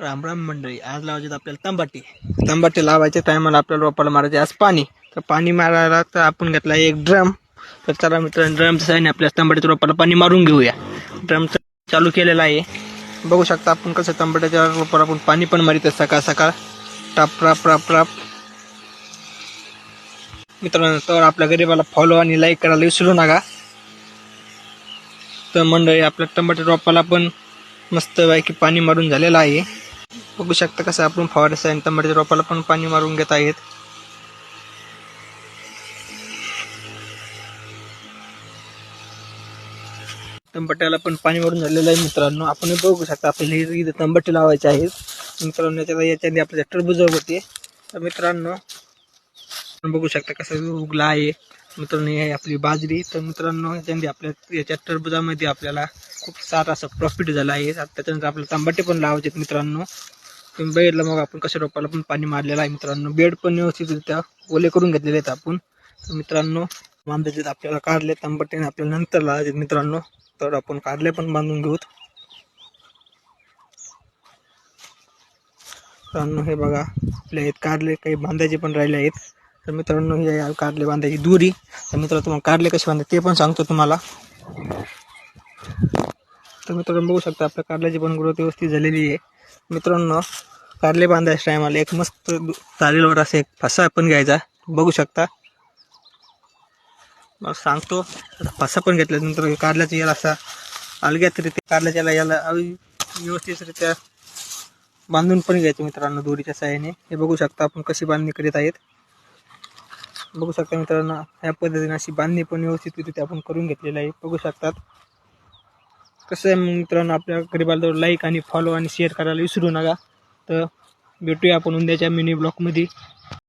राम राम मंडळी, आज लावायचे आपल्याला तंबाटे लावायचे टायमाला आपल्याला रोपाला मारायचे आज पाणी. तर पाणी मारायला तर आपण घेतला एक ड्रम. तर चला मित्रांनो, ड्रमच्या साईडने आपल्या तंबाट्याच्या रोपाला पाणी मारून घेऊया. ड्रम चालू केलेला आहे. बघू शकता आपण कसं तंबाट्याच्या रोपाला आपण पाणी पण मारित सकाळ सकाळ टाप राप राप राप. मित्रांनो, तर आपल्या गरीबाला फॉलो आणि लाईक करायला विसरू नका. तर मंडळी, आपल्या टमाटर रोपाला पण मस्त पैकी पाणी मारून झालेलं आहे. बघू शकता कसं आपण फवारणी आणि टमाट्याच्या रोपाला पण पाणी मारून घेत आहेत. टमाट्याला पण पाणी मारून झालेलं आहे. मित्रांनो, आपण बघू शकता आपल्याला इथे टमाटे लावायचे आहेत. मित्रांनो, याच्यामध्ये आपल्या टरबूज होते. तर मित्रांनो, बघू शकता कसं उगला आहे. मित्रांनो, हे आपली बाजरी. तर मित्रांनो, याच्या टरबुजामध्ये आपल्याला खूप सारा असं प्रॉफिट झालं आहे. त्याच्यानंतर आपल्याला टमाटे पण लावायचे आहेत. मित्रांनो, तुम्ही बघितलं मग आपण कसं रोपाला पण पाणी मारलेलं आहे. मित्रांनो, बेड पण व्यवस्थितरित्या ओले करून घेतलेले आहेत आपण. तर मित्रांनो, बांधायचे आपल्याला काढले टमाटे आपल्याला नंतर लावायचे. मित्रांनो, तर आपण कारले पण बांधून घेऊत. मित्रांनो, हे बघा आपल्या आहेत कारले, काही बांधायचे पण राहिले आहेत. तर मित्रांनो, हे कारले बांधायची दुरी. तर मित्रांनो, तुम्हाला कारले कसे बांधायचे ते पण सांगतो तुम्हाला. तर मित्रांनो, बघू शकता आपल्या कारल्याची पण ग्रोथ व्यवस्थित झालेली आहे. मित्रांनो, कारले बांधायच्या टायमाला एक मस्त तारेलवर असा एक फसा पण घ्यायचा. बघू शकता, मग सांगतो. फसा पण घेतल्यानंतर कारल्याचा याला असा अलग्यातरित्या कारल्याच्या याला व्यवस्थितरित्या बांधून पण घ्यायचं. मित्रांनो, दोरीच्या साहाय्याने हे बघू शकता आपण कशी बांधणी करीत आहेत. बघू शकता मित्रांनो, या पद्धतीने अशी बांधणी पण व्यवस्थितरित्या आपण करून घेतलेली आहे. बघू शकतात कसं आहे. मित्रांनो, आपल्या गरीबाला लाईक आणि फॉलो आणि शेअर करायला विसरू नका. तर भेटूया आपण उद्याच्या मिनी ब्लॉगमध्ये.